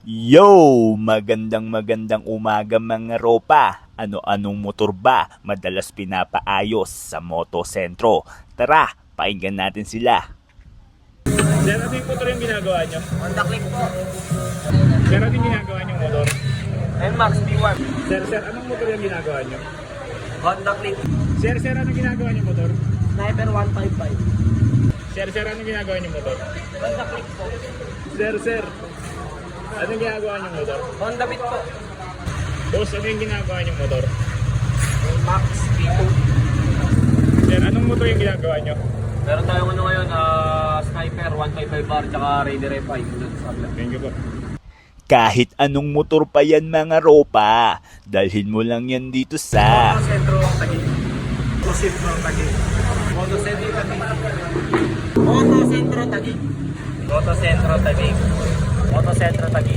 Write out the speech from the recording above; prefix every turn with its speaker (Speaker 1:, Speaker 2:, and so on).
Speaker 1: Yo! Magandang umaga mga ropa. Ano-anong motor ba madalas pinapaayos sa Moto Sentro? Tara, pakinggan natin sila.
Speaker 2: Sir, ano yung motor yung ginagawa nyo?
Speaker 3: Honda Click po.
Speaker 2: Sir, ano yung ginagawa nyo motor?
Speaker 3: NMAX B1.
Speaker 2: Sir, anong motor yung ginagawa nyo?
Speaker 3: Honda Click.
Speaker 2: Sir, anong ginagawa nyo motor?
Speaker 3: Sniper 155.
Speaker 2: Sir, anong ginagawa nyo motor?
Speaker 3: Honda Click po.
Speaker 2: Sir, anong ginagawa nyo motor?
Speaker 3: Honda Beat po.
Speaker 2: Boss, ano yung ginagawa nyo motor?
Speaker 3: NMAX B2.
Speaker 2: Sir, anong motor yung ginagawa nyo?
Speaker 3: Meron tayong ano ngayon, Sniper 155R tsaka Raider F5 doon sa kabila.
Speaker 2: Thank you po.
Speaker 1: Kahit anong motor pa yan mga ropa, dalhin mo lang yan dito sa
Speaker 3: Moto Sentro Taguig. Moto Sentro Taguig. Moto Sentro Taguig. Moto Sentro Taguig. Moto Sentro Taguig. Moto Sentro Taguig.